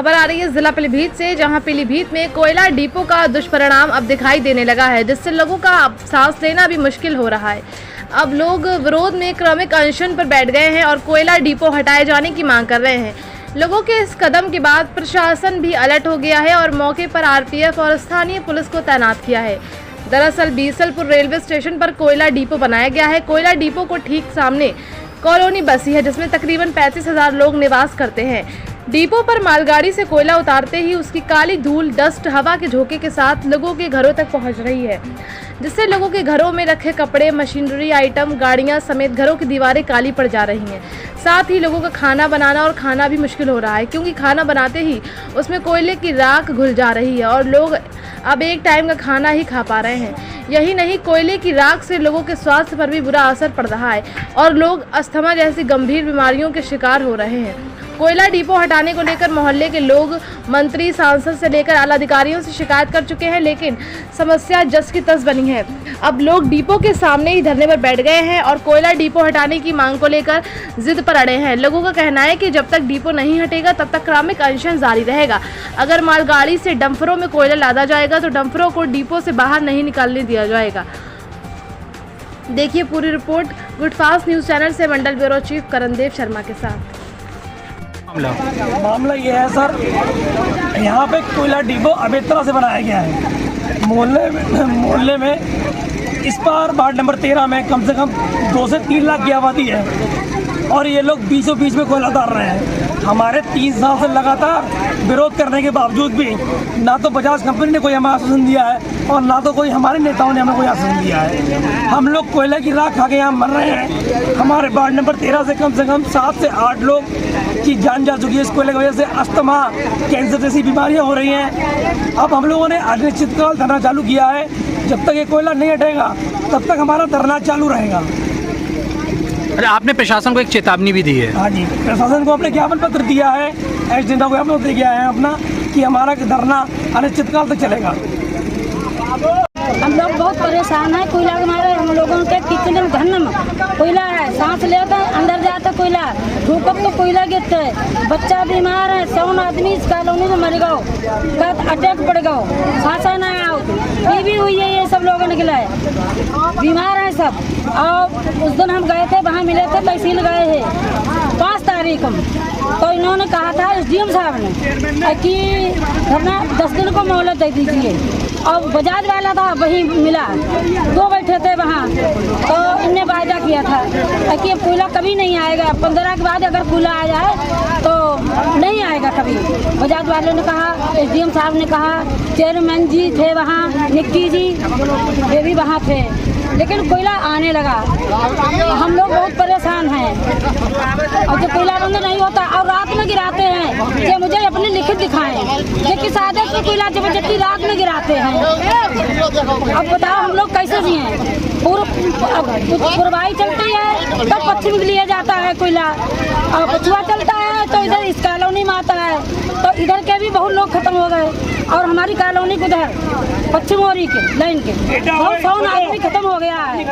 खबर आ रही है जिला पीलीभीत से, जहां पीलीभीत में कोयला डिपो का दुष्परिणाम अब दिखाई देने लगा है, जिससे लोगों का अब सांस लेना भी मुश्किल हो रहा है। अब लोग विरोध में क्रमिक अनशन पर बैठ गए हैं और कोयला डिपो हटाए जाने की मांग कर रहे हैं। लोगों के इस कदम के बाद प्रशासन भी अलर्ट हो गया है और मौके पर आरपीएफ और स्थानीय पुलिस को तैनात किया है। दरअसल बीसलपुर रेलवे स्टेशन पर कोयला डिपो बनाया गया है। कोयला डिपो को ठीक सामने कॉलोनी बसी है, जिसमें तकरीबन 35,000 लोग निवास करते हैं। डिपो पर मालगाड़ी से कोयला उतारते ही उसकी काली धूल, डस्ट हवा के झोंके के साथ लोगों के घरों तक पहुंच रही है, जिससे लोगों के घरों में रखे कपड़े, मशीनरी आइटम, गाड़ियां समेत घरों की दीवारें काली पड़ जा रही हैं। साथ ही लोगों का खाना बनाना और खाना भी मुश्किल हो रहा है, क्योंकि खाना बनाते ही उसमें कोयले की राख घुल जा रही है और लोग अब एक टाइम का खाना ही खा पा रहे हैं। यही नहीं, कोयले की राख से लोगों के स्वास्थ्य पर भी बुरा असर पड़ रहा है और लोग अस्थमा जैसी गंभीर बीमारियों के शिकार हो रहे हैं। कोयला डिपो हटाने को लेकर मोहल्ले के लोग मंत्री, सांसद से लेकर आला अधिकारियों से शिकायत कर चुके हैं, लेकिन समस्या जस की तस बनी है। अब लोग डिपो के सामने ही धरने पर बैठ गए हैं और कोयला डिपो हटाने की मांग को लेकर जिद पर अड़े हैं। लोगों का कहना है कि जब तक डिपो नहीं हटेगा तब तक क्रमिक अनशन जारी रहेगा। अगर मालगाड़ी से डंफरों में कोयला लादा जाएगा तो डंफरों को डिपो से बाहर नहीं निकालने दिया जाएगा। देखिए पूरी report good fast news channel से मंडल ब्यूरो चीफ करणदेव शर्मा के साथ। मामला ये है सर, यहाँ पे कोयला डिपो अवैध तरह से बनाया गया है। मोहल्ले में इस बार वार्ड नंबर 13 में कम से कम 2 से 3 लाख की आबादी है और ये लोग बीचों बीच में कोयला उतार रहे हैं। हमारे 3 साल से लगातार विरोध करने के बावजूद भी ना तो बजाज कंपनी ने कोई हमें आश्वासन दिया है और ना तो कोई हमारे नेताओं ने हमें कोई आश्वासन दिया है। हम लोग कोयले की राख खा के यहाँ मर रहे हैं। हमारे वार्ड नंबर 13 से कम 7 से 8 लोग की जान जा चुकी है इस कोयले की वजह से। अस्थमा, कैंसर जैसी बीमारियाँ हो रही हैं। अब हम लोगों ने अनिश्चितकाल धरना चालू किया है। जब तक ये कोयला नहीं हटेगा तब तक हमारा धरना चालू रहेगा। अरे आपने प्रशासन को एक चेतावनी भी दी है? हाँ जी, प्रशासन को अपने ज्ञापन पत्र दिया है, एजेंडा को ज्ञापन पत्र दिया है अपना कि हमारा धरना अनिश्चितकाल तक चलेगा। हम लोग बहुत परेशान हैं। कोयला के मारे हम लोगों के किचन घन में कोयला है, सांस लेते हैं अंदर जाता कोयला, धूप तो कोयला गिरता है। बच्चा बीमार है, 100 आदमी इस कॉलोनी में मर गओ, अटैक पड़ गओ, सांसा नहीं आओ, टीबी हुई है, ये सब लोगों निकला है, बीमार हैं सब। और उस दिन हम गए थे, वहाँ मिले थे, तहसील गए हैं 5 तारीख में, तो इन्होंने कहा था SDM साहब ने कि धरना 10 दिन को मोहलत दे दीजिए। और बजाज वाला था वही मिला, 2 बैठे थे वहाँ, तो इनने वायदा किया था कि अब कोयला कभी नहीं आएगा, 15 के बाद अगर कोयला आ जाए तो नहीं आएगा कभी। बजाज वालों ने कहा, SDM साहब ने कहा, चेयरमैन जी थे वहाँ, निक्की जी ये भी वहाँ थे, लेकिन कोयला आने लगा। हम लोग बहुत परेशान हैं और जो कोयला बंद नहीं होता और रात में गिराते हैं, कि मुझे अपने लिखित दिखाएं कि किस आदेश में कोयला जबरदस्ती रात में गिराते हैं। अब बताओ हम लोग कैसे जिए? पूर्वाई चलती है तो पश्चिम के लिए जाता है कोयला, और पछुआ चलता है तो इधर इस कॉलोनी में आता है, तो इधर के भी बहुत लोग खत्म हो गए और हमारी कॉलोनी को उधर पश्चिम ओरी के लाइन के 100 आदमी खत्म हो गया है।